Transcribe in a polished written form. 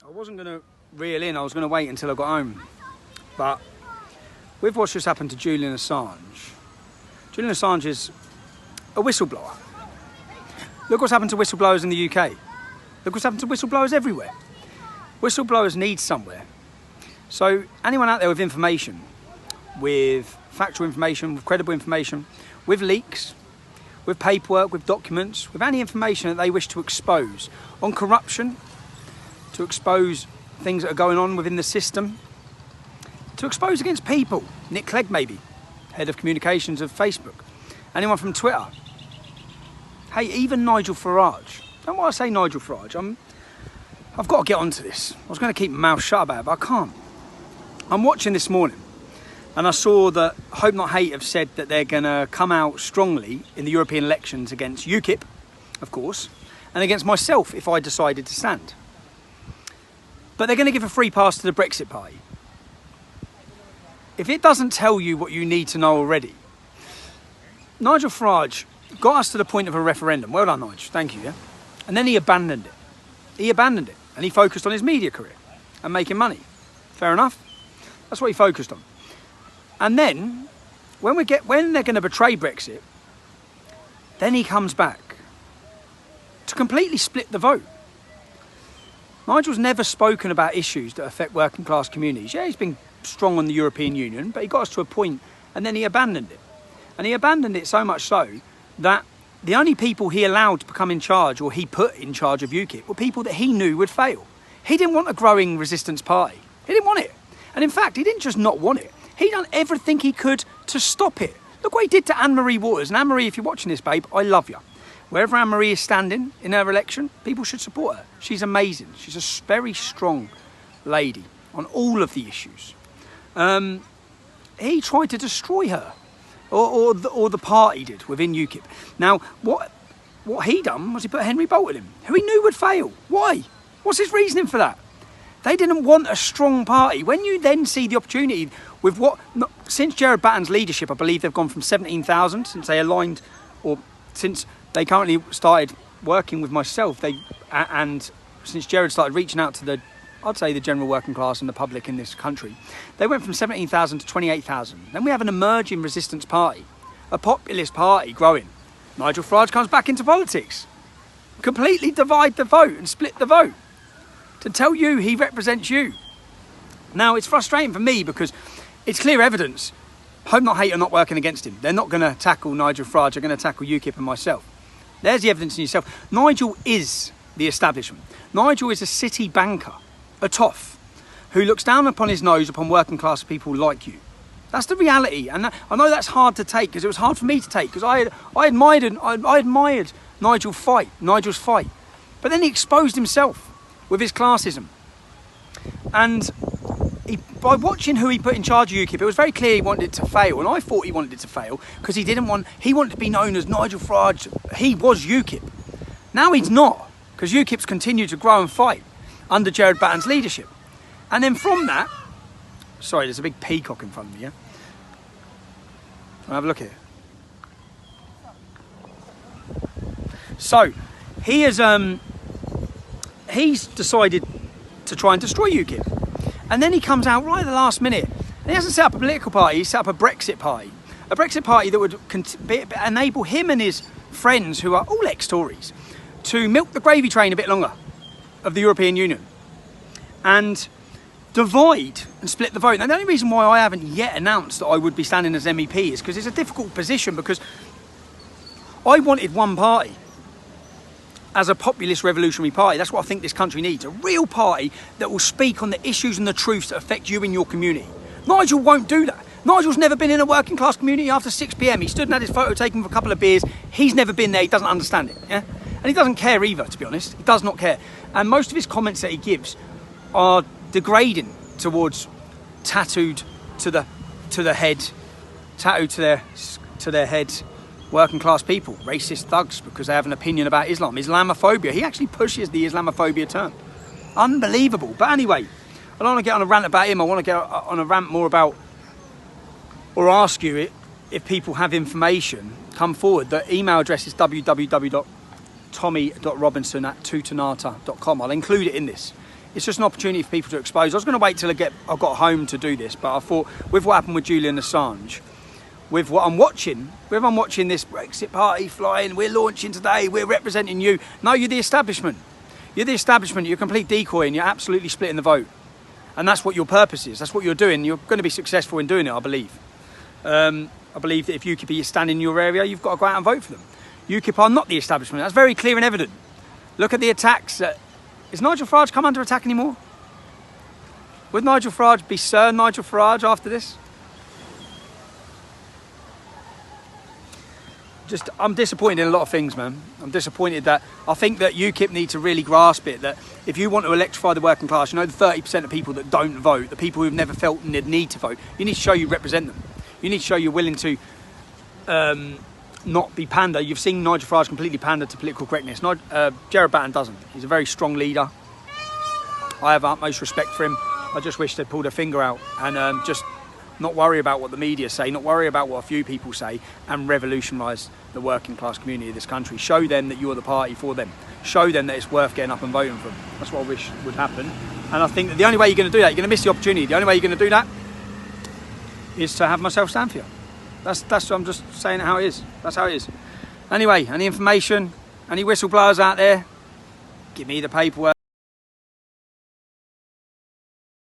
I wasn't going to reel in, I was going to wait until I got home. But with what's just happened to Julian Assange is a whistleblower. Look what's happened to whistleblowers in the UK. Look what's happened to whistleblowers everywhere. Whistleblowers need somewhere. So anyone out there with information, with factual information, with credible information, with leaks, with paperwork, with documents, with any information that they wish to expose on corruption, to expose things that are going on within the system, to expose against people. Nick Clegg, maybe, head of communications of Facebook. Anyone from Twitter. Hey, even Nigel Farage. Don't want to say Nigel Farage. I've got to get onto this. I was going to keep my mouth shut about it, but I can't. I'm watching this morning, and I saw that Hope Not Hate have said that they're going to come out strongly in the European elections against UKIP, of course, and against myself if I decided to stand. But they're going to give a free pass to the Brexit party. If it doesn't tell you what you need to know already, Nigel Farage got us to the point of a referendum. Well done, Nigel. Thank you, yeah? And then he abandoned it. And he focused on his media career and making money. Fair enough. That's what he focused on. And then, when they're going to betray Brexit, then he comes back to completely split the vote. Nigel's never spoken about issues that affect working class communities. Yeah, he's been strong on the European Union, but he got us to a point and then he abandoned it. And he abandoned it so much so that the only people he allowed to become in charge, or he put in charge of UKIP, were people that he knew would fail. He didn't want a growing resistance party. He didn't want it. And in fact, he didn't just not want it. He done everything he could to stop it. Look what he did to Anne-Marie Waters. And Anne-Marie, if you're watching this, babe, I love you. Wherever Anne-Marie is standing in her election, people should support her. She's amazing. She's a very strong lady on all of the issues. He tried to destroy her, or the party did within UKIP. Now, what he done was he put Henry Bolt in him, who he knew would fail. Why? What's his reasoning for that? They didn't want a strong party. When you then see the opportunity with since Gerard Batten's leadership, I believe they've gone from 17,000 since they aligned, or since they currently started working with myself, and since Gerard started reaching out to I'd say the general working class and the public in this country, they went from 17,000 to 28,000. Then we have an emerging resistance party, a populist party growing. Nigel Farage comes back into politics, completely divide the vote and split the vote to tell you he represents you. Now, it's frustrating for me because it's clear evidence. Hope Not Hate are not working against him. They're not going to tackle Nigel Farage. They're going to tackle UKIP and myself. There's the evidence in yourself. Nigel is the establishment. Nigel is a city banker, a toff, who looks down upon his nose upon working class people like you. That's the reality. And I know that's hard to take, because it was hard for me to take, because I admired Nigel's fight. But then he exposed himself with his classism. And by watching who he put in charge of UKIP, it was very clear he wanted it to fail. And I thought he wanted it to fail because he wanted to be known as Nigel Farage. He was UKIP. Now he's not, because UKIP's continued to grow and fight under Gerard Batten's leadership. And then from that, sorry, there's a big peacock in front of me, yeah? I'll have a look here. So, he's decided to try and destroy UKIP. And then he comes out right at the last minute. And he hasn't set up a political party, he's set up a Brexit party. A Brexit party that would enable him and his friends, who are all ex-Tories, to milk the gravy train a bit longer of the European Union and divide and split the vote. Now, the only reason why I haven't yet announced that I would be standing as MEP is because it's a difficult position, because I wanted one party as a populist revolutionary party. That's what I think this country needs, a real party that will speak on the issues and the truths that affect you in your community. Nigel won't do that. Nigel's never been in a working class community after 6 p.m. He stood and had his photo taken with a couple of beers. He's never been there, he doesn't understand it, yeah? And he doesn't care either, to be honest. He does not care. And most of his comments that he gives are degrading towards tattooed to their head working class people, racist thugs, because they have an opinion about Islam. Islamophobia. He actually pushes the Islamophobia term. Unbelievable. But anyway, I don't want to get on a rant about him. I want to get on a rant more about, or ask you if people have information, come forward. The email address is www.tommy.robinson@tutanata.com. I'll include it in this. it's just an opportunity for people to expose. I was going to wait till I got home to do this, but I thought with what happened with Julian Assange, with what I'm watching, this Brexit party flying, we're launching today, we're representing you. No, you're the establishment. You're the establishment, you're a complete decoy and you're absolutely splitting the vote. And that's what your purpose is, that's what you're doing. You're going to be successful in doing it, I believe. I believe that if UKIP is standing in your area, you've got to go out and vote for them. UKIP are not the establishment, that's very clear and evident. Look at the attacks. Is Nigel Farage come under attack anymore? Would Nigel Farage be Sir Nigel Farage after this? I'm disappointed in a lot of things, man. I'm disappointed that I think that UKIP need to really grasp it, that if you want to electrify the working class, you know, the 30% of people that don't vote, the people who've never felt the need to vote, you need to show you represent them. You need to show you're willing to not be pander. You've seen Nigel Farage completely pander to political correctness. Gerard Batten doesn't. He's a very strong leader. I have utmost respect for him. I just wish they'd pull their finger out and just not worry about what the media say, not worry about what a few people say, and revolutionise the working class community of this country. Show them that you're the party for them. Show them that it's worth getting up and voting for them. That's what I wish would happen. And I think that the only way you're going to do that, you're going to miss the opportunity. The only way you're going to do that is to have myself stand for you. That's I'm just saying how it is. That's how it is. Anyway, any information, any whistleblowers out there, give me the paperwork.